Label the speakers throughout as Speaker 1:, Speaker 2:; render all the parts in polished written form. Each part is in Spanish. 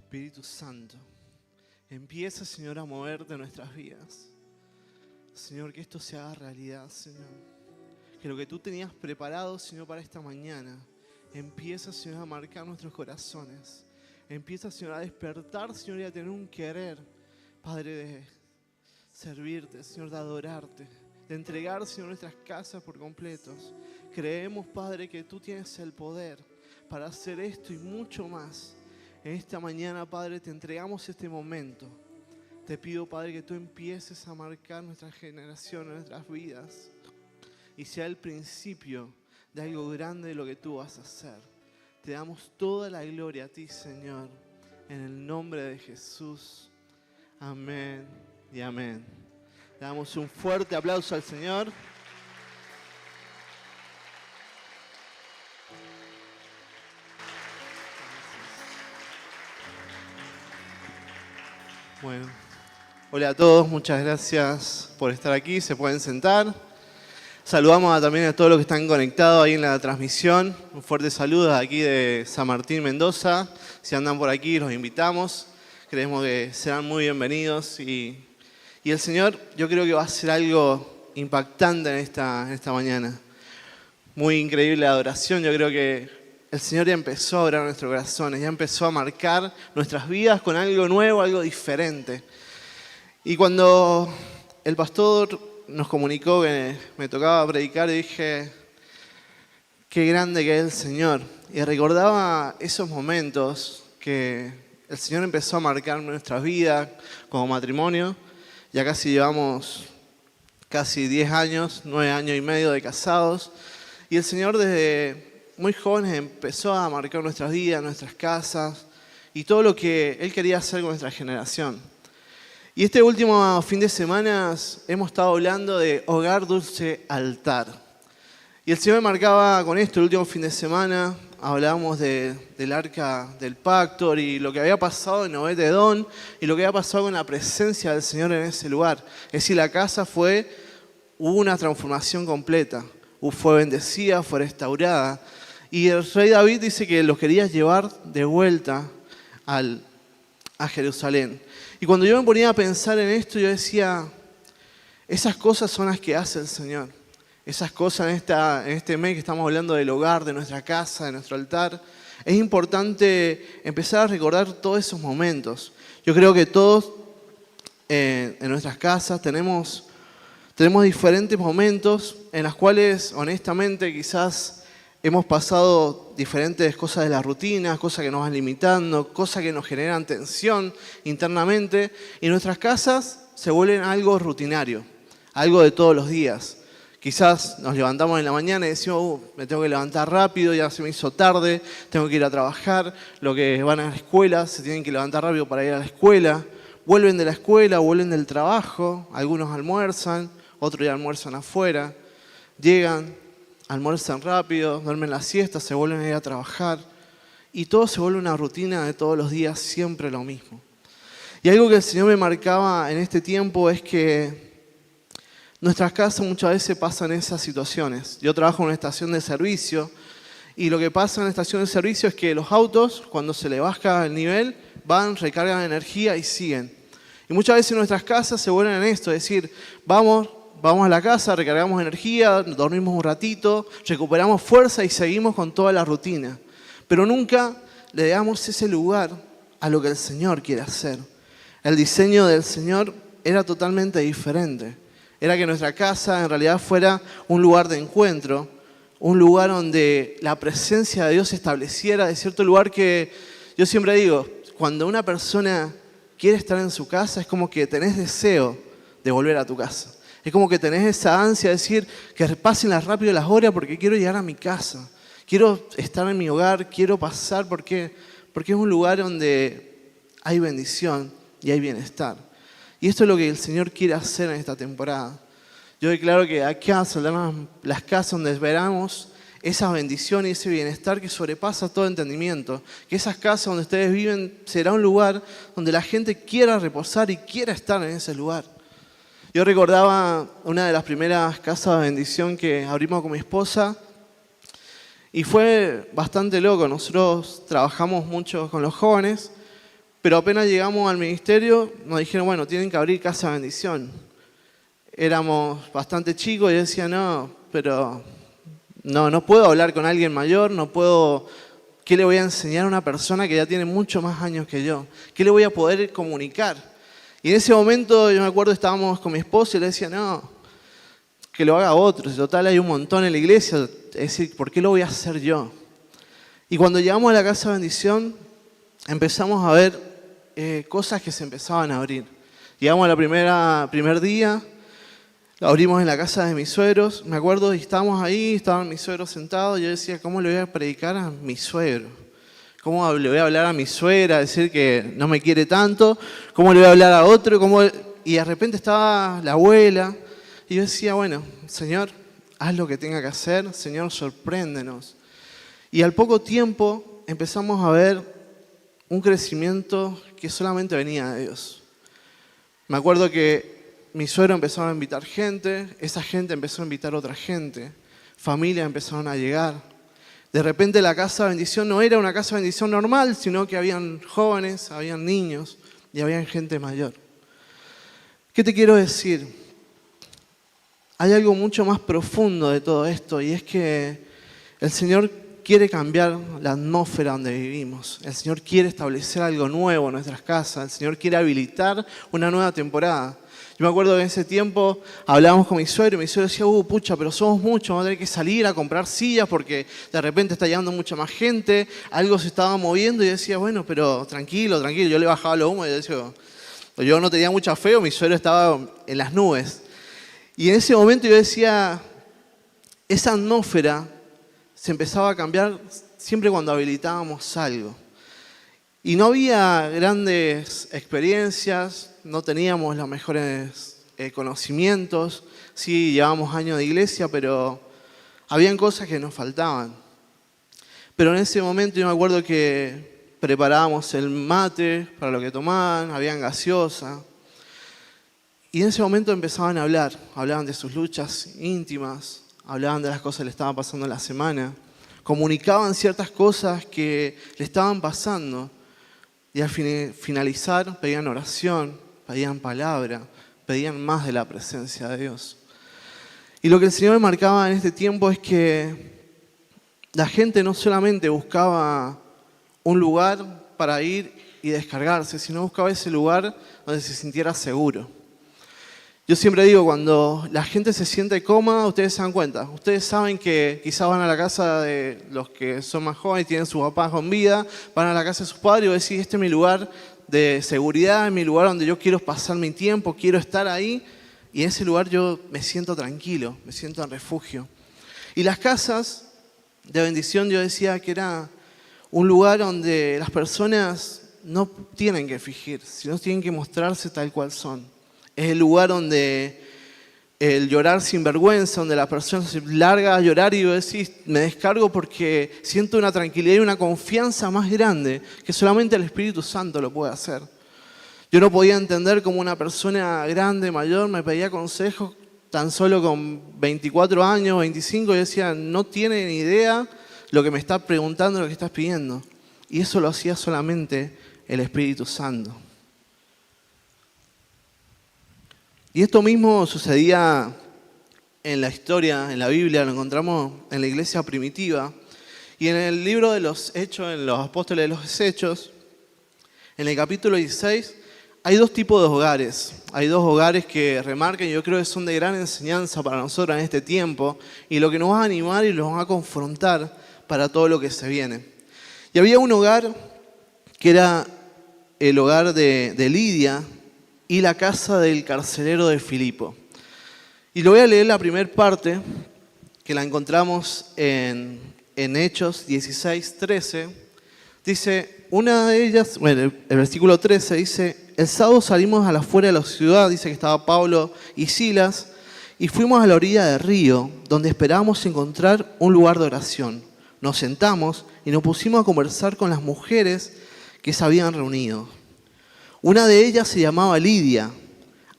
Speaker 1: Espíritu Santo, empieza, Señor, a mover de nuestras vidas. Señor, que esto se haga realidad, Señor. Que lo que tú tenías preparado, Señor, para esta mañana, empieza, Señor, a marcar nuestros corazones. Empieza, Señor, a despertar, Señor, y a tener un querer, Padre, de servirte, Señor, de adorarte, de entregar, Señor, nuestras casas por completos. Creemos, Padre, que tú tienes el poder para hacer esto y mucho más. En esta mañana, Padre, te entregamos este momento. Te pido, Padre, que tú empieces a marcar nuestra generación, nuestras vidas, y sea el principio de algo grande de lo que tú vas a hacer. Te damos toda la gloria a ti, Señor, en el nombre de Jesús. Amén y amén. Le damos un fuerte aplauso al Señor. Bueno, hola a todos, muchas gracias por estar aquí, se pueden sentar. Saludamos también a todos los que están conectados ahí en la transmisión. Un fuerte saludo aquí de San Martín, Mendoza. Si andan por aquí, los invitamos. Creemos que serán muy bienvenidos. Y el Señor, yo creo que va a hacer algo impactante en esta mañana. Muy increíble la adoración. Yo creo que el Señor ya empezó a orar nuestros corazones, ya empezó a marcar nuestras vidas con algo nuevo, algo diferente. Y cuando el pastor nos comunicó que me tocaba predicar, dije, qué grande que es el Señor. Y recordaba esos momentos que el Señor empezó a marcar nuestras vidas como matrimonio. Ya casi llevamos 10 años, 9 años y medio de casados. Y el Señor desde muy jóvenes empezó a marcar nuestras vidas, nuestras casas y todo lo que Él quería hacer con nuestra generación. Y este último fin de semana hemos estado hablando de Hogar Dulce Altar. Y el Señor me marcaba con esto el último fin de semana. Hablábamos del arca del pacto y lo que había pasado en Obed-Edom y lo que había pasado con la presencia del Señor en ese lugar. Es decir, la casa hubo una transformación completa. Fue bendecida, fue restaurada. Y el rey David dice que los quería llevar de vuelta a Jerusalén. Y cuando yo me ponía a pensar en esto, yo decía, esas cosas son las que hace el Señor. Esas cosas en este mes que estamos hablando del hogar, de nuestra casa, de nuestro altar. Es importante empezar a recordar todos esos momentos. Yo creo que todos en nuestras casas tenemos diferentes momentos en los cuales, honestamente, quizás hemos pasado diferentes cosas de la rutina, cosas que nos van limitando, cosas que nos generan tensión internamente. Y nuestras casas se vuelven algo rutinario, algo de todos los días. Quizás nos levantamos en la mañana y decimos, me tengo que levantar rápido, ya se me hizo tarde, tengo que ir a trabajar. Los que van a la escuela se tienen que levantar rápido para ir a la escuela. Vuelven de la escuela, vuelven del trabajo, algunos almuerzan, otros ya almuerzan afuera. Llegan, almuerzan rápido, duermen la siesta, se vuelven a ir a trabajar. Y todo se vuelve una rutina de todos los días, siempre lo mismo. Y algo que el Señor me marcaba en este tiempo es que nuestras casas muchas veces pasan esas situaciones. Yo trabajo en una estación de servicio y lo que pasa en la estación de servicio es que los autos, cuando se le baja el nivel, van, recargan energía y siguen. Y muchas veces nuestras casas se vuelven en esto, es decir, vamos a la casa, recargamos energía, dormimos un ratito, recuperamos fuerza y seguimos con toda la rutina. Pero nunca le damos ese lugar a lo que el Señor quiere hacer. El diseño del Señor era totalmente diferente. Era que nuestra casa en realidad fuera un lugar de encuentro, un lugar donde la presencia de Dios se estableciera, de cierto lugar que yo siempre digo, cuando una persona quiere estar en su casa es como que tenés deseo de volver a tu casa. Es como que tenés esa ansia de decir que pasen rápido las horas porque quiero llegar a mi casa. Quiero estar en mi hogar, quiero pasar porque es un lugar donde hay bendición y hay bienestar. Y esto es lo que el Señor quiere hacer en esta temporada. Yo declaro que acá saldrán las casas donde veramos esa bendición y ese bienestar que sobrepasa todo entendimiento. Que esas casas donde ustedes viven será un lugar donde la gente quiera reposar y quiera estar en ese lugar. Yo recordaba una de las primeras casas de bendición que abrimos con mi esposa y fue bastante loco. Nosotros trabajamos mucho con los jóvenes Pero apenas llegamos al ministerio, nos dijeron, bueno, tienen que abrir Casa de Bendición. Éramos bastante chicos y yo decía, no, pero no puedo hablar con alguien mayor, no puedo. ¿Qué le voy a enseñar a una persona que ya tiene mucho más años que yo? ¿Qué le voy a poder comunicar? Y en ese momento, yo me acuerdo, estábamos con mi esposo y le decía, no, que lo haga otro. Total, hay un montón en la iglesia. Es decir, ¿por qué lo voy a hacer yo? Y cuando llegamos a la Casa de Bendición, empezamos a ver cosas que se empezaban a abrir. Llegamos al primer día, lo abrimos en la casa de mis suegros. Me acuerdo, y estábamos ahí, estaban mis suegros sentados. Y yo decía, ¿cómo le voy a predicar a mi suegro? ¿Cómo le voy a hablar a mi suegra, decir que no me quiere tanto? ¿Cómo le voy a hablar a otro? Y de repente estaba la abuela. Y yo decía, bueno, Señor, haz lo que tenga que hacer. Señor, sorpréndenos. Y al poco tiempo empezamos a ver un crecimiento que solamente venía de Dios. Me acuerdo que mi suegro empezó a invitar gente, esa gente empezó a invitar a otra gente, familias empezaron a llegar. De repente la Casa de Bendición no era una Casa de Bendición normal, sino que habían jóvenes, habían niños y habían gente mayor. ¿Qué te quiero decir? Hay algo mucho más profundo de todo esto y es que el Señor quiere cambiar la atmósfera donde vivimos. El Señor quiere establecer algo nuevo en nuestras casas. El Señor quiere habilitar una nueva temporada. Yo me acuerdo que en ese tiempo hablábamos con mi suegro y mi suegro decía, pucha, pero somos muchos, vamos a tener que salir a comprar sillas porque de repente está llegando mucha más gente, algo se estaba moviendo y yo decía, bueno, pero tranquilo, yo le bajaba los humos y yo decía, yo no tenía mucha fe, mi suegro estaba en las nubes. Y en ese momento yo decía, esa atmósfera se empezaba a cambiar siempre cuando habilitábamos algo. Y no había grandes experiencias, no teníamos los mejores conocimientos, sí llevábamos años de iglesia, pero habían cosas que nos faltaban. Pero en ese momento yo me acuerdo que preparábamos el mate para lo que tomaban, habían gaseosa. Y en ese momento empezaban a hablar, hablaban de sus luchas íntimas, hablaban de las cosas que le estaban pasando en la semana, comunicaban ciertas cosas que le estaban pasando y al finalizar pedían oración, pedían palabra, pedían más de la presencia de Dios. Y lo que el Señor me marcaba en este tiempo es que la gente no solamente buscaba un lugar para ir y descargarse, sino buscaba ese lugar donde se sintiera seguro. Yo siempre digo, cuando la gente se siente cómoda, ustedes se dan cuenta. Ustedes saben que quizás van a la casa de los que son más jóvenes, tienen sus papás con vida, van a la casa de sus padres y decís, este es mi lugar de seguridad, es mi lugar donde yo quiero pasar mi tiempo, quiero estar ahí. Y en ese lugar yo me siento tranquilo, me siento en refugio. Y las casas de bendición yo decía que era un lugar donde las personas no tienen que fingir, sino tienen que mostrarse tal cual son. Es el lugar donde el llorar sin vergüenza, donde la persona se larga a llorar y yo decís, me descargo porque siento una tranquilidad y una confianza más grande que solamente el Espíritu Santo lo puede hacer. Yo no podía entender cómo una persona grande, mayor, me pedía consejos tan solo con 24 años, 25, y decía, no tiene ni idea lo que me está preguntando, lo que estás pidiendo. Y eso lo hacía solamente el Espíritu Santo. Y esto mismo sucedía en la historia, en la Biblia, lo encontramos en la iglesia primitiva. Y en el libro de los Hechos, en los Apóstoles de los Hechos, en el capítulo 16, hay dos tipos de hogares. Hay dos hogares que remarcan y yo creo que son de gran enseñanza para nosotros en este tiempo y lo que nos va a animar y nos va a confrontar para todo lo que se viene. Y había un hogar que era el hogar de Lidia y la casa del carcelero de Filipo. Y lo voy a leer la primera parte, que la encontramos en Hechos 16:13. Dice, una de ellas, bueno, el versículo 13 dice, el sábado salimos a la afuera de la ciudad, dice que estaba Pablo y Silas, y fuimos a la orilla del río, donde esperábamos encontrar un lugar de oración. Nos sentamos y nos pusimos a conversar con las mujeres que se habían reunido. Una de ellas se llamaba Lidia,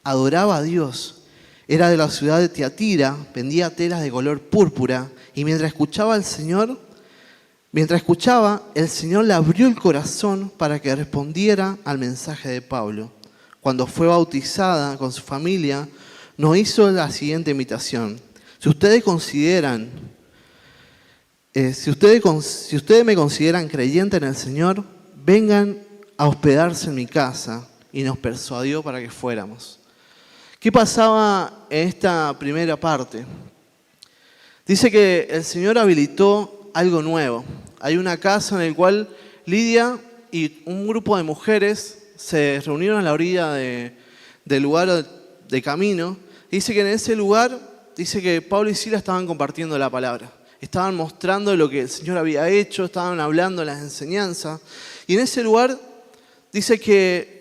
Speaker 1: adoraba a Dios, era de la ciudad de Tiatira, vendía telas de color púrpura y mientras escuchaba al Señor, Mientras escuchaba, el Señor le abrió el corazón para que respondiera al mensaje de Pablo. Cuando fue bautizada con su familia, nos hizo la siguiente invitación. Si ustedes me consideran creyente en el Señor, vengan a hospedarse en mi casa, y nos persuadió para que fuéramos. ¿Qué pasaba en esta primera parte? Dice que el Señor habilitó algo nuevo. Hay una casa en la cual Lidia y un grupo de mujeres se reunieron a la orilla del lugar de camino. Dice que en ese lugar, dice que Pablo y Silas estaban compartiendo la palabra. Estaban mostrando lo que el Señor había hecho, estaban hablando las enseñanzas. Y en ese lugar dice que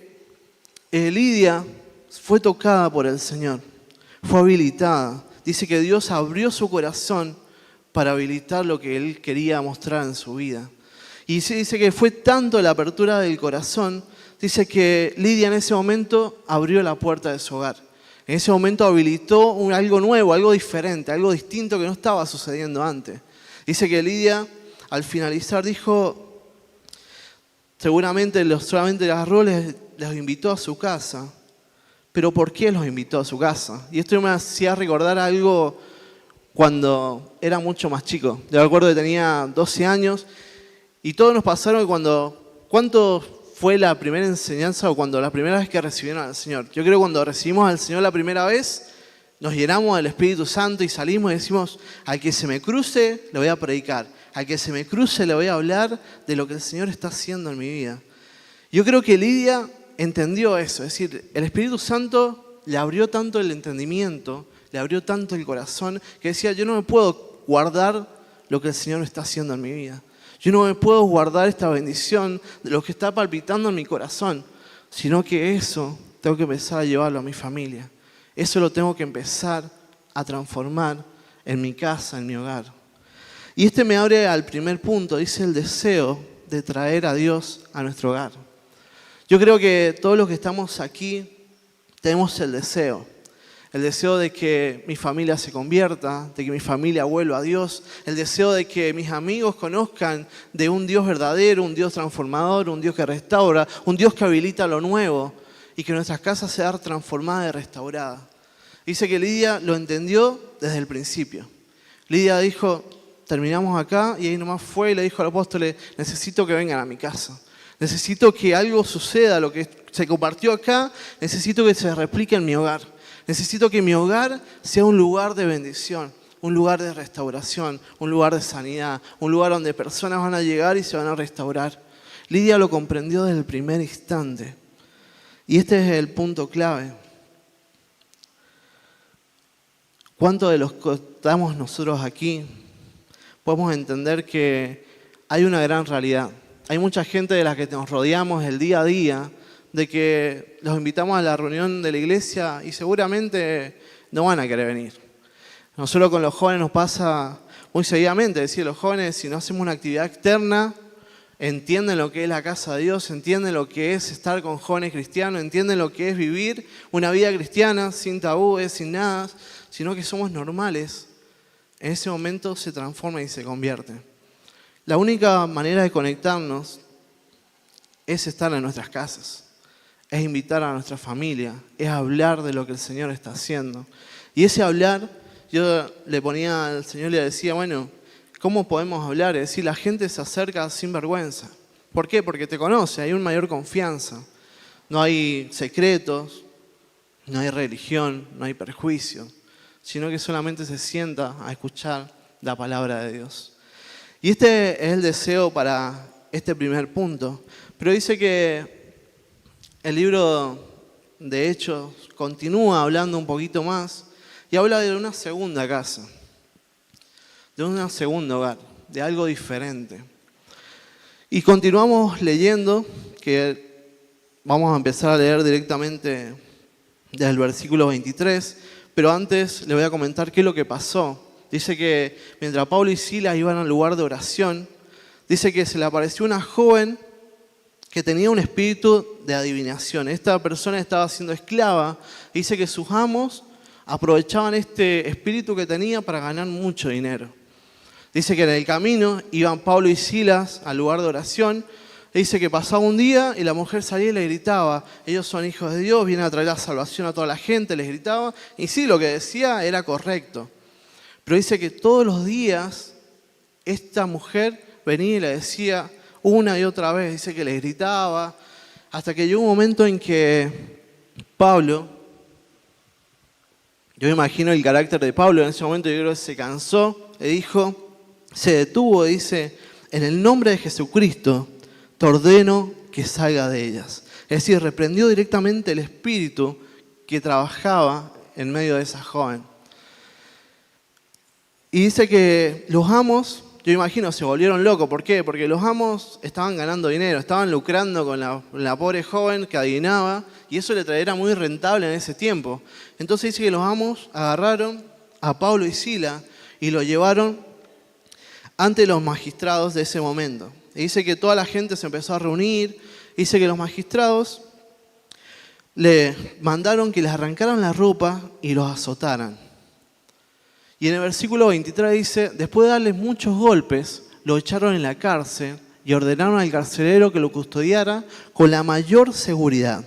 Speaker 1: Lidia fue tocada por el Señor, fue habilitada. Dice que Dios abrió su corazón para habilitar lo que Él quería mostrar en su vida. Y dice que fue tanto la apertura del corazón, dice que Lidia en ese momento abrió la puerta de su hogar. En ese momento habilitó algo nuevo, algo diferente, algo distinto que no estaba sucediendo antes. Dice que Lidia al finalizar dijo, seguramente solamente las roles los invitó a su casa. Pero ¿por qué los invitó a su casa? Y esto me hacía recordar algo cuando era mucho más chico. Yo recuerdo que tenía 12 años y todos nos pasaron ¿cuánto fue la primera enseñanza o cuando la primera vez que recibieron al Señor? Yo creo que cuando recibimos al Señor la primera vez, nos llenamos del Espíritu Santo y salimos y decimos, al que se me cruce, le voy a predicar. Al que se me cruce, le voy a hablar de lo que el Señor está haciendo en mi vida. Yo creo que Lidia entendió eso, es decir, el Espíritu Santo le abrió tanto el entendimiento, le abrió tanto el corazón, que decía, yo no me puedo guardar lo que el Señor está haciendo en mi vida. Yo no me puedo guardar esta bendición de lo que está palpitando en mi corazón, sino que eso tengo que empezar a llevarlo a mi familia. Eso lo tengo que empezar a transformar en mi casa, en mi hogar. Y este me abre al primer punto, dice el deseo de traer a Dios a nuestro hogar. Yo creo que todos los que estamos aquí tenemos el deseo de que mi familia se convierta, de que mi familia vuelva a Dios, el deseo de que mis amigos conozcan de un Dios verdadero, un Dios transformador, un Dios que restaura, un Dios que habilita lo nuevo y que nuestras casas sean transformadas y restauradas. Dice que Lidia lo entendió desde el principio. Lidia dijo, terminamos acá y ahí nomás fue y le dijo al apóstol, necesito que vengan a mi casa. Necesito que algo suceda, lo que se compartió acá, necesito que se replique en mi hogar. Necesito que mi hogar sea un lugar de bendición, un lugar de restauración, un lugar de sanidad, un lugar donde personas van a llegar y se van a restaurar. Lidia lo comprendió desde el primer instante. Y este es el punto clave. ¿Cuántos de los que estamos nosotros aquí podemos entender que hay una gran realidad? Hay mucha gente de la que nos rodeamos el día a día, de que los invitamos a la reunión de la iglesia y seguramente no van a querer venir. Nosotros con los jóvenes nos pasa muy seguidamente, es decir, los jóvenes si no hacemos una actividad externa, entienden lo que es la casa de Dios, entienden lo que es estar con jóvenes cristianos, entienden lo que es vivir una vida cristiana sin tabúes, sin nada, sino que somos normales. En ese momento se transforma y se convierte. La única manera de conectarnos es estar en nuestras casas, es invitar a nuestra familia, es hablar de lo que el Señor está haciendo. Y ese hablar, yo le ponía al Señor y le decía, bueno, ¿cómo podemos hablar? Es decir, la gente se acerca sin vergüenza. ¿Por qué? Porque te conoce, hay una mayor confianza. No hay secretos, no hay religión, no hay perjuicio, sino que solamente se sienta a escuchar la palabra de Dios. Y este es el deseo para este primer punto. Pero dice que el libro de Hechos continúa hablando un poquito más y habla de una segunda casa, de un segundo hogar, de algo diferente. Y continuamos leyendo, que vamos a empezar a leer directamente desde el versículo 23, pero antes le voy a comentar qué es lo que pasó. Dice que mientras Pablo y Silas iban al lugar de oración, dice que se le apareció una joven que tenía un espíritu de adivinación. Esta persona estaba siendo esclava. Dice que sus amos aprovechaban este espíritu que tenía para ganar mucho dinero. Dice que en el camino iban Pablo y Silas al lugar de oración. Dice que pasaba un día y la mujer salía y le gritaba: ellos son hijos de Dios, vienen a traer la salvación a toda la gente, les gritaba. Y sí, lo que decía era correcto. Pero dice que todos los días esta mujer venía y le decía una y otra vez, dice que le gritaba, hasta que llegó un momento en que Pablo, yo me imagino el carácter de Pablo en ese momento, yo creo que se cansó, le dijo, se detuvo, dice: en el nombre de Jesucristo te ordeno que salga de ellas. Es decir, reprendió directamente el espíritu que trabajaba en medio de esa joven. Y dice que los amos, yo imagino, se volvieron locos. ¿Por qué? Porque los amos estaban ganando dinero, estaban lucrando con la pobre joven que adivinaba, y eso era muy rentable en ese tiempo. Entonces dice que los amos agarraron a Pablo y Silas y lo llevaron ante los magistrados de ese momento. Y dice que toda la gente se empezó a reunir. Dice que los magistrados le mandaron que les arrancaran la ropa y los azotaran. Y en el versículo 23 dice: después de darles muchos golpes, lo echaron en la cárcel y ordenaron al carcelero que lo custodiara con la mayor seguridad.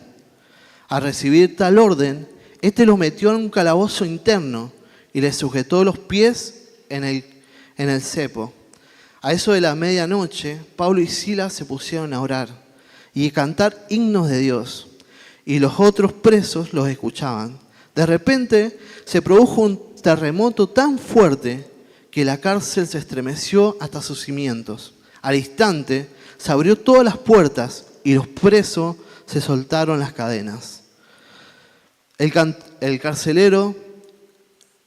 Speaker 1: Al recibir tal orden, este lo metió en un calabozo interno y le sujetó los pies en el cepo. A eso de la medianoche, Pablo y Silas se pusieron a orar y a cantar himnos de Dios, y los otros presos los escuchaban. De repente se produjo un terremoto tan fuerte que la cárcel se estremeció hasta sus cimientos. Al instante se abrió todas las puertas y los presos se soltaron las cadenas. El carcelero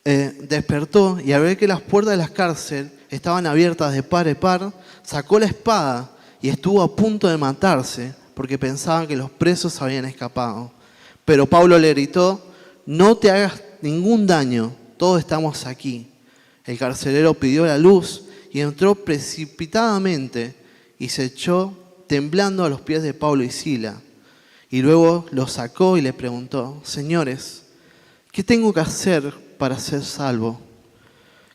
Speaker 1: despertó y al ver que las puertas de la cárcel estaban abiertas de par en par, sacó la espada y estuvo a punto de matarse porque pensaban que los presos habían escapado. Pero Pablo le gritó: no te hagas ningún daño, todos estamos aquí. El carcelero pidió la luz y entró precipitadamente y se echó temblando a los pies de Pablo y Silas. Y luego los sacó y le preguntó: señores, ¿qué tengo que hacer para ser salvo?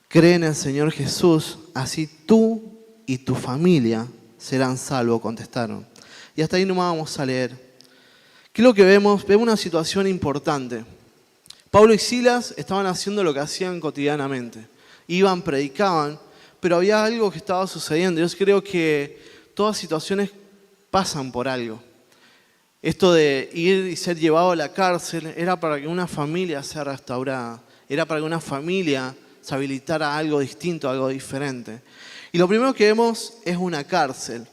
Speaker 1: Cree en el Señor Jesús, así tú y tu familia serán salvos, contestaron. Y hasta ahí nomás vamos a leer. ¿Qué es lo que vemos? Vemos una situación importante. Pablo y Silas estaban haciendo lo que hacían cotidianamente. Iban, predicaban, pero había algo que estaba sucediendo. Yo creo que todas situaciones pasan por algo. Esto de ir y ser llevado a la cárcel era para que una familia sea restaurada. Era para que una familia se habilitara a algo distinto, algo diferente. Y lo primero que vemos es una cárcel.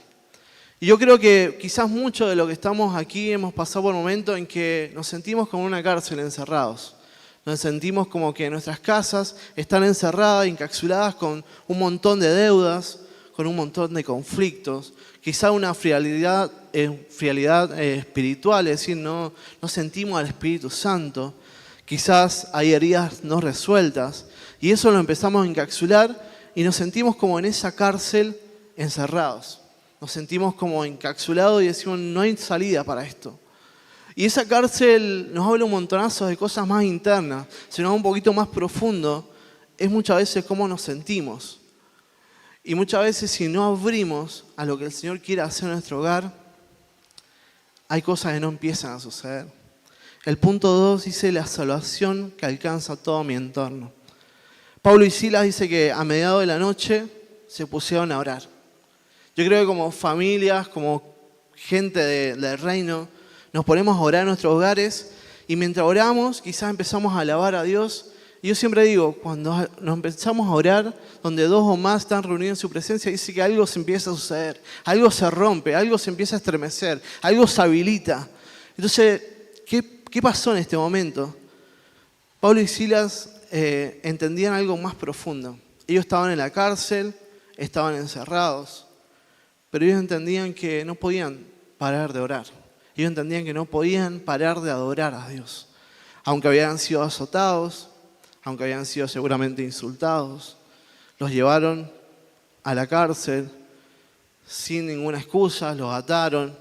Speaker 1: Y yo creo que quizás mucho de lo que estamos aquí hemos pasado por momentos en que nos sentimos como en una cárcel encerrados. Nos sentimos como que nuestras casas están encerradas, encapsuladas con un montón de deudas, con un montón de conflictos. Quizá una frialdad espiritual, es decir, no sentimos al Espíritu Santo. Quizás hay heridas no resueltas. Y eso lo empezamos a encapsular y nos sentimos como en esa cárcel encerrados. Nos sentimos como encapsulados y decimos: no hay salida para esto. Y esa cárcel nos habla un montonazo de cosas más internas, sino un poquito más profundo, es muchas veces cómo nos sentimos. Y muchas veces si no abrimos a lo que el Señor quiere hacer en nuestro hogar, hay cosas que no empiezan a suceder. El punto 2 dice: la salvación que alcanza todo mi entorno. Pablo y Silas dice que a mediados de la noche se pusieron a orar. Yo creo que como familias, como gente del reino, nos ponemos a orar en nuestros hogares y mientras oramos quizás empezamos a alabar a Dios. Y yo siempre digo, cuando nos empezamos a orar, donde dos o más están reunidos en su presencia, dice que algo se empieza a suceder, algo se rompe, algo se empieza a estremecer, algo se habilita. Entonces, ¿qué pasó en este momento? Pablo y Silas entendían algo más profundo. Ellos estaban en la cárcel, estaban encerrados, pero ellos entendían que no podían parar de orar. Ellos entendían que no podían parar de adorar a Dios. Aunque habían sido azotados, aunque habían sido seguramente insultados, los llevaron a la cárcel sin ninguna excusa, los ataron,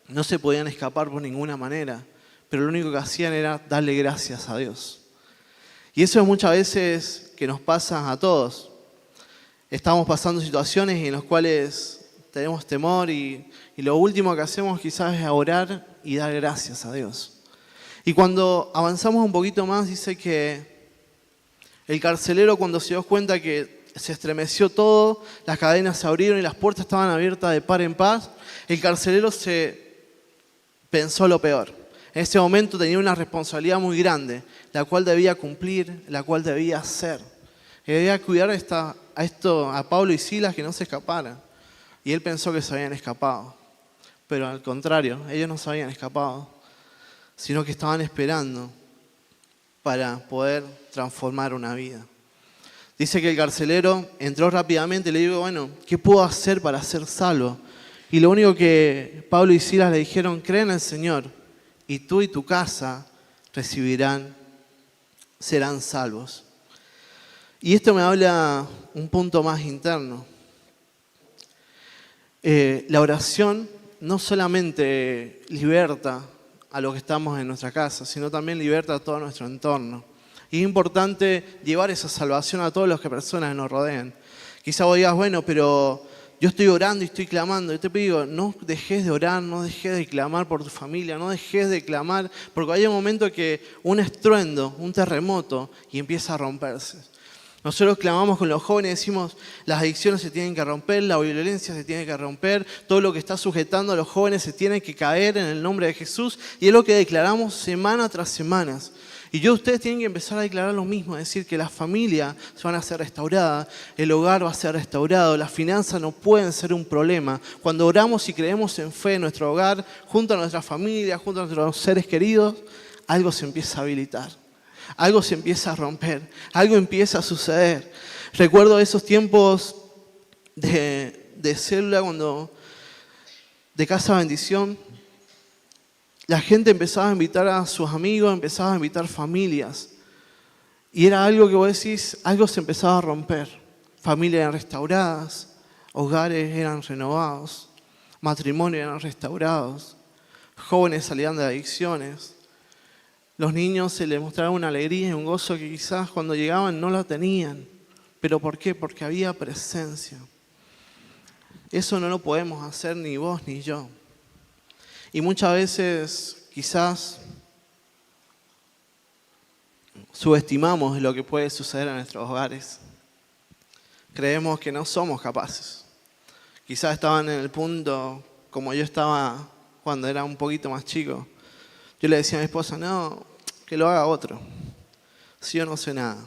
Speaker 1: no se podían escapar por ninguna manera, pero lo único que hacían era darle gracias a Dios. Y eso es muchas veces que nos pasa a todos. estamos pasando situaciones en las cuales tenemos temor y lo último que hacemos quizás es orar y dar gracias a Dios. Y cuando avanzamos un poquito más, dice que el carcelero, cuando se dio cuenta que se estremeció todo, las cadenas se abrieron y las puertas estaban abiertas de par en par, el carcelero se pensó lo peor. En ese momento tenía una responsabilidad muy grande, la cual debía cumplir, la cual debía hacer. Y debía cuidar a Pablo y Silas que no se escaparan. Y él pensó que se habían escapado. Pero al contrario, ellos no se habían escapado, sino que estaban esperando para poder transformar una vida. Dice que el carcelero entró rápidamente y le dijo, bueno, ¿qué puedo hacer para ser salvo? Y lo único que Pablo y Silas le dijeron, cree en el Señor y tú y tu casa serán salvos. Y esto me habla un punto más interno. La oración no solamente liberta a los que estamos en nuestra casa, sino también liberta a todo nuestro entorno. Y es importante llevar esa salvación a todas las personas que nos rodean. Quizá vos digas, bueno, pero yo estoy orando y estoy clamando. Yo te digo, no dejes de orar, no dejes de clamar por tu familia, no dejes de clamar, porque hay un momento que un estruendo, un terremoto, y empieza a romperse. Nosotros clamamos con los jóvenes, decimos, las adicciones se tienen que romper, la violencia se tiene que romper, todo lo que está sujetando a los jóvenes se tiene que caer en el nombre de Jesús, y es lo que declaramos semana tras semana. Y ustedes tienen que empezar a declarar lo mismo, es decir, que las familias se van a ser restauradas, el hogar va a ser restaurado, las finanzas no pueden ser un problema. Cuando oramos y creemos en fe en nuestro hogar, junto a nuestra familia, junto a nuestros seres queridos, algo se empieza a habilitar, algo se empieza a romper, algo empieza a suceder. Recuerdo esos tiempos de célula, de Casa Bendición. La gente empezaba a invitar a sus amigos, empezaba a invitar familias. Y era algo que vos decís, algo se empezaba a romper. Familias eran restauradas, hogares eran renovados, matrimonios eran restaurados, jóvenes salían de adicciones. Los niños se les mostraba una alegría y un gozo que quizás cuando llegaban no la tenían. ¿Pero por qué? Porque había presencia. Eso no lo podemos hacer ni vos ni yo. Y muchas veces quizás subestimamos lo que puede suceder en nuestros hogares. Creemos que no somos capaces. Quizás estaban en el punto como yo estaba cuando era un poquito más chico. Yo le decía a mi esposa, no, que lo haga otro. Si yo no sé nada.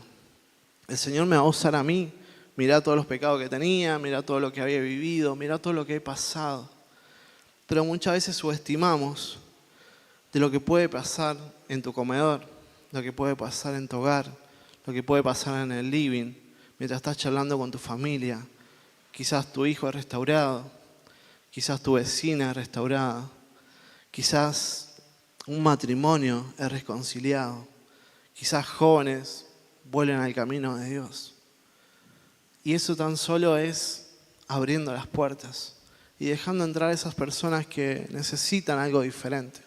Speaker 1: El Señor me va a usar a mí. Mirá todos los pecados que tenía, mirá todo lo que había vivido, mirá todo lo que he pasado. Pero muchas veces subestimamos de lo que puede pasar en tu comedor, lo que puede pasar en tu hogar, lo que puede pasar en el living, mientras estás charlando con tu familia. Quizás tu hijo es restaurado, quizás tu vecina es restaurada, quizás un matrimonio es reconciliado, quizás jóvenes vuelven al camino de Dios. Y eso tan solo es abriendo las puertas y dejando entrar a esas personas que necesitan algo diferente.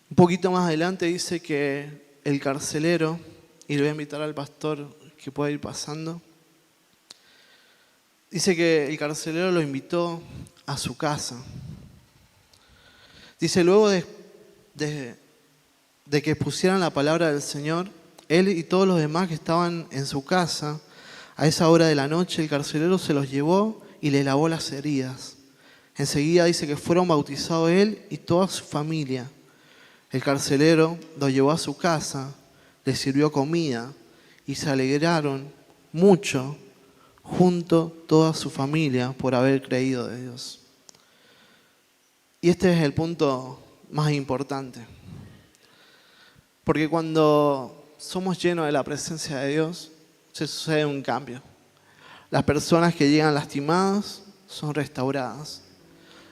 Speaker 1: Un poquito más adelante dice que el carcelero, y le voy a invitar al pastor que pueda ir pasando, dice que el carcelero lo invitó a su casa. Dice, luego de que expusieran la palabra del Señor, él y todos los demás que estaban en su casa, a esa hora de la noche, el carcelero se los llevó y le lavó las heridas. Enseguida dice que fueron bautizados él y toda su familia. El carcelero lo llevó a su casa, le sirvió comida y se alegraron mucho junto toda su familia por haber creído de Dios. Y este es el punto más importante. Porque cuando somos llenos de la presencia de Dios, se sucede un cambio. Las personas que llegan lastimadas son restauradas.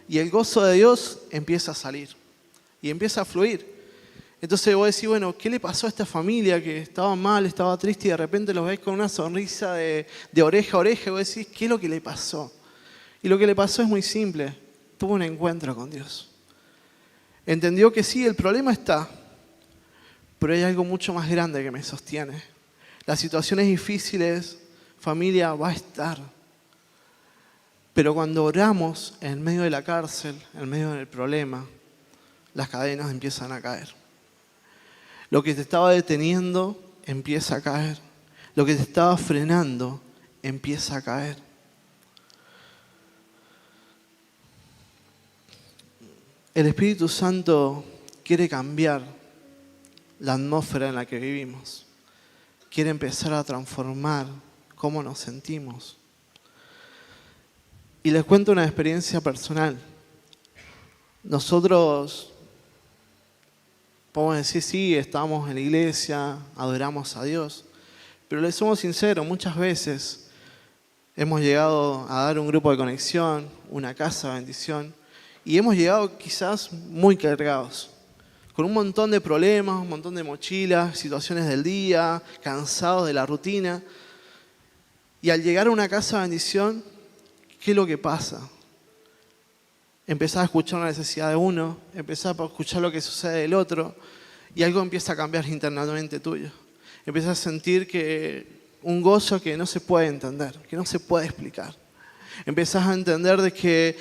Speaker 1: Y el gozo de Dios empieza a salir y empieza a fluir. Entonces vos decís, bueno, ¿qué le pasó a esta familia que estaba mal, estaba triste y de repente los ves con una sonrisa de oreja a oreja? Y vos decís, ¿qué es lo que le pasó? Y lo que le pasó es muy simple. Tuvo un encuentro con Dios. Entendió que sí, el problema está, pero hay algo mucho más grande que me sostiene. Las situaciones difíciles familia va a estar. Pero cuando oramos en medio de la cárcel, en medio del problema, las cadenas empiezan a caer. Lo que te estaba deteniendo empieza a caer. Lo que te estaba frenando empieza a caer. El Espíritu Santo quiere cambiar la atmósfera en la que vivimos. Quiere empezar a transformar cómo nos sentimos. Y les cuento una experiencia personal. Nosotros podemos decir, sí, estamos en la iglesia, adoramos a Dios, pero les somos sinceros, muchas veces hemos llegado a dar un grupo de conexión, una casa de bendición, y hemos llegado quizás muy cargados, con un montón de problemas, un montón de mochilas, situaciones del día, cansados de la rutina. Y al llegar a una casa de bendición, ¿qué es lo que pasa? Empezás a escuchar la necesidad de uno, empezás a escuchar lo que sucede del otro, y algo empieza a cambiar internamente tuyo. Empiezas a sentir que un gozo que no se puede entender, que no se puede explicar. Empezás a entender de que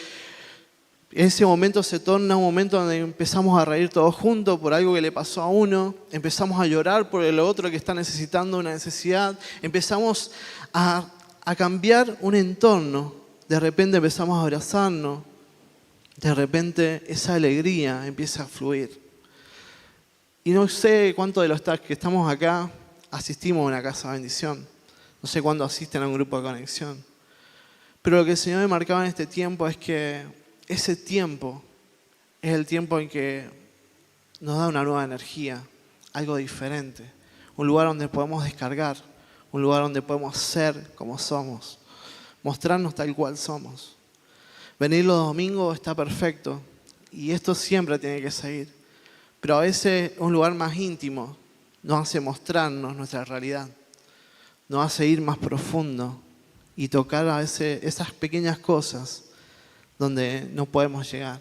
Speaker 1: ese momento se torna un momento donde empezamos a reír todos juntos por algo que le pasó a uno, empezamos a llorar por el otro que está necesitando una necesidad, empezamos a cambiar un entorno, de repente empezamos a abrazarnos, de repente esa alegría empieza a fluir. Y no sé cuántos de los que estamos acá asistimos a una casa de bendición, no sé cuántos asisten a un grupo de conexión, pero lo que el Señor me marcaba en este tiempo es que ese tiempo es el tiempo en que nos da una nueva energía, algo diferente, un lugar donde podemos descargar, un lugar donde podemos ser como somos, mostrarnos tal cual somos. Venir los domingos está perfecto y esto siempre tiene que seguir, pero a veces un lugar más íntimo nos hace mostrarnos nuestra realidad, nos hace ir más profundo y tocar a veces esas pequeñas cosas donde no podemos llegar.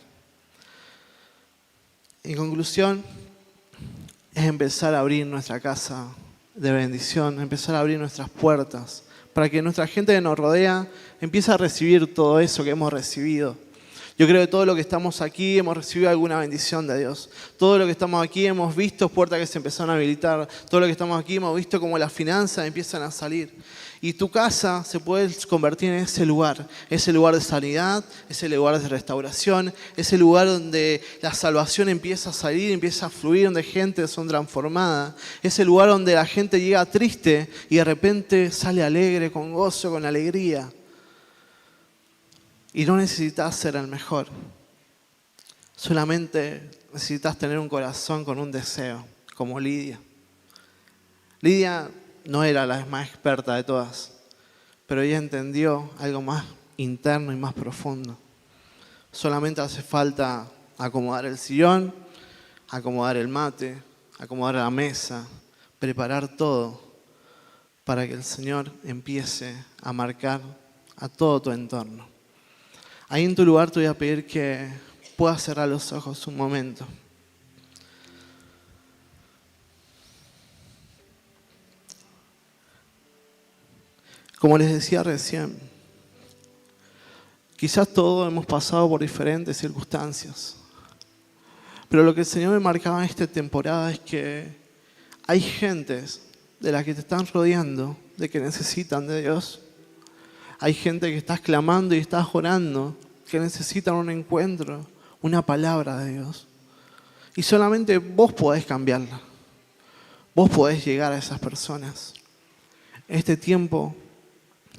Speaker 1: En conclusión, es empezar a abrir nuestra casa de bendición, empezar a abrir nuestras puertas, para que nuestra gente que nos rodea empiece a recibir todo eso que hemos recibido. Yo creo que todo lo que estamos aquí hemos recibido alguna bendición de Dios. Todo lo que estamos aquí hemos visto puertas que se empezaron a habilitar. Todo lo que estamos aquí hemos visto cómo las finanzas empiezan a salir. Y tu casa se puede convertir en ese lugar de sanidad, ese lugar de restauración, ese lugar donde la salvación empieza a salir, empieza a fluir, donde gente son transformada, ese lugar donde la gente llega triste y de repente sale alegre, con gozo, con alegría. Y no necesitas ser el mejor, solamente necesitas tener un corazón con un deseo, como Lidia. Lidia no era la más experta de todas, pero ella entendió algo más interno y más profundo. Solamente hace falta acomodar el sillón, acomodar el mate, acomodar la mesa, preparar todo para que el Señor empiece a marcar a todo tu entorno. Ahí en tu lugar te voy a pedir que puedas cerrar los ojos un momento. Como les decía recién, quizás todos hemos pasado por diferentes circunstancias, pero lo que el Señor me marcaba en esta temporada es que hay gentes de las que te están rodeando, de que necesitan de Dios. Hay gente que estás clamando y estás orando, que necesitan un encuentro, una palabra de Dios. Y solamente vos podés cambiarla. Vos podés llegar a esas personas. Este tiempo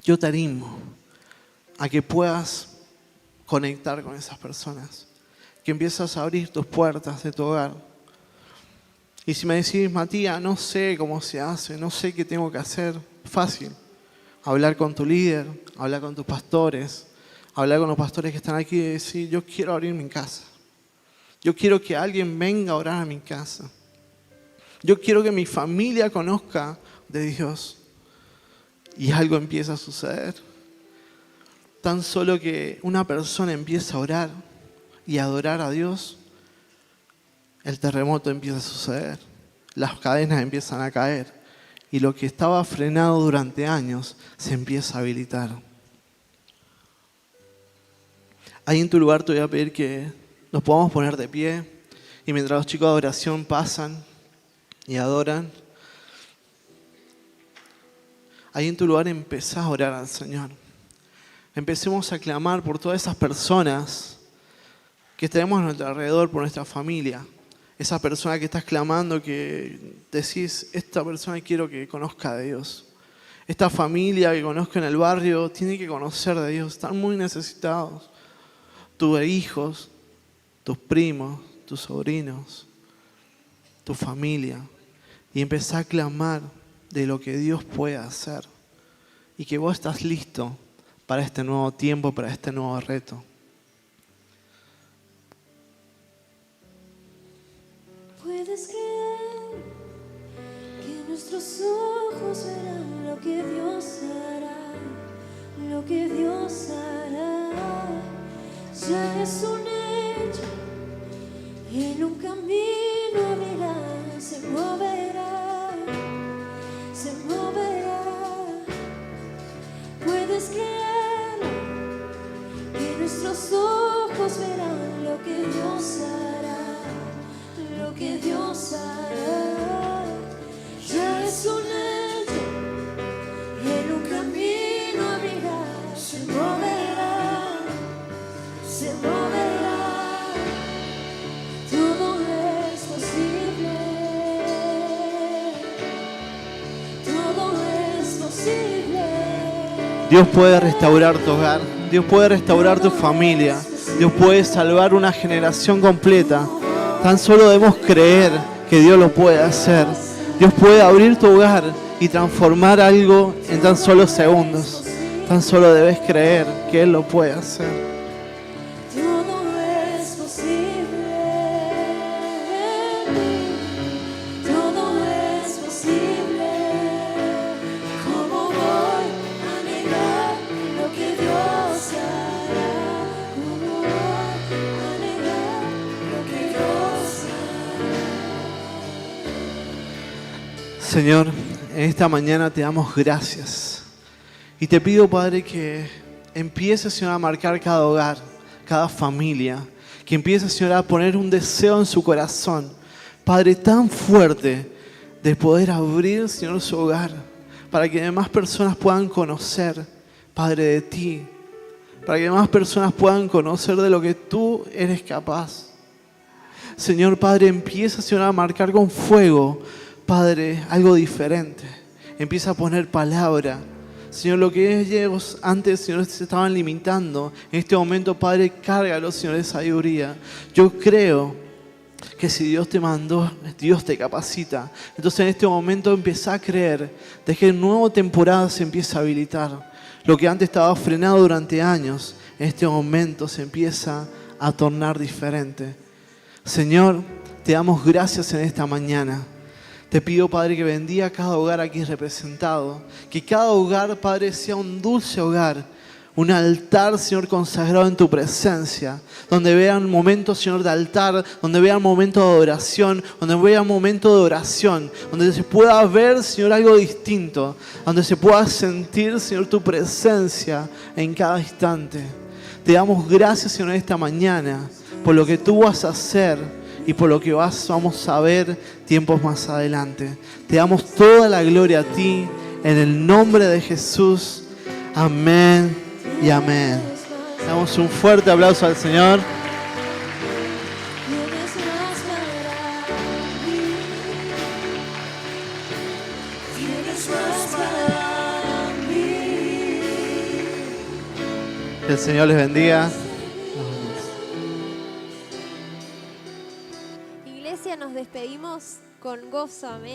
Speaker 1: yo te animo a que puedas conectar con esas personas. Que empiezas a abrir tus puertas de tu hogar. Y si me decís, Matías, no sé cómo se hace, no sé qué tengo que hacer, fácil. Hablar con tu líder, hablar con tus pastores, hablar con los pastores que están aquí y decir, yo quiero abrir mi casa. Yo quiero que alguien venga a orar a mi casa. Yo quiero que mi familia conozca de Dios. Y algo empieza a suceder. Tan solo que una persona empieza a orar y a adorar a Dios, el terremoto empieza a suceder. Las cadenas empiezan a caer. y lo que estaba frenado durante años se empieza a habilitar. Ahí en tu lugar te voy a pedir que nos podamos poner de pie y mientras los chicos de adoración pasan y adoran, ahí en tu lugar empezá a orar al Señor. Empecemos a clamar por todas esas personas que tenemos a nuestro alrededor, por nuestra familia. Esa persona que estás clamando, que decís, esta persona quiero que conozca de Dios. Esta familia que conozco en el barrio tiene que conocer de Dios. Están muy necesitados. Tus hijos, tus primos, tus sobrinos, tu familia. Y empezá a clamar de lo que Dios puede hacer. Y que vos estás listo para este nuevo tiempo, para este nuevo reto.
Speaker 2: Puedes creer que nuestros ojos verán lo que Dios hará, lo que Dios hará. Ya es un hecho, en un camino abrirá, se moverá, se moverá. Puedes creer que nuestros ojos verán lo que Dios hará, lo que Dios hará. Ya es un hecho, en un camino abrirá, se moverá, se moverá. Todo es posible, todo es posible.
Speaker 1: Dios puede restaurar tu hogar, Dios puede restaurar tu familia, Dios puede salvar una generación completa. Tan solo debemos creer que Dios lo puede hacer. Dios puede abrir tu hogar y transformar algo en tan solo segundos. Tan solo debes creer que Él lo puede hacer.
Speaker 2: Todo es posible, todo es posible. ¿Cómo voy a negar lo que Dios hará? ¿Cómo voy a negar lo que Dios hará?
Speaker 1: Señor, en esta mañana te damos gracias. Y te pido, Padre, que empieces, Señor, a marcar cada hogar, cada familia. Que empieces, Señor, a poner un deseo en su corazón, Padre, tan fuerte de poder abrir, Señor, su hogar. Para que demás personas puedan conocer, Padre, de ti. Para que demás personas puedan conocer de lo que tú eres capaz. Señor, Padre, empieza, Señor, a marcar con fuego, Padre, algo diferente. Empieza a poner palabra. Señor, lo que ellos antes, Señor, se estaban limitando, en este momento, Padre, cárgalo, Señor, de sabiduría. Yo creo que si Dios te mandó, Dios te capacita. Entonces en este momento empieza a creer de que una nueva temporada se empieza a habilitar. Lo que antes estaba frenado durante años, en este momento se empieza a tornar diferente. Señor, te damos gracias en esta mañana. Te pido, Padre, que bendiga cada hogar aquí representado. Que cada hogar, Padre, sea un dulce hogar. Un altar, Señor, consagrado en tu presencia. Donde vean momentos, Señor, de altar. Donde vean momentos de adoración. Donde vean momentos de oración. Donde se pueda ver, Señor, algo distinto. Donde se pueda sentir, Señor, tu presencia en cada instante. Te damos gracias, Señor, en esta mañana. Por lo que tú vas a hacer. Y por lo que vamos a ver tiempos más adelante. Te damos toda la gloria a ti, en el nombre de Jesús. Amén y amén. Damos un fuerte aplauso al Señor.
Speaker 2: Tienes más para mí, tienes más para mí.
Speaker 1: Que el Señor les bendiga.
Speaker 3: Iglesia, nos despedimos con gozo, amén.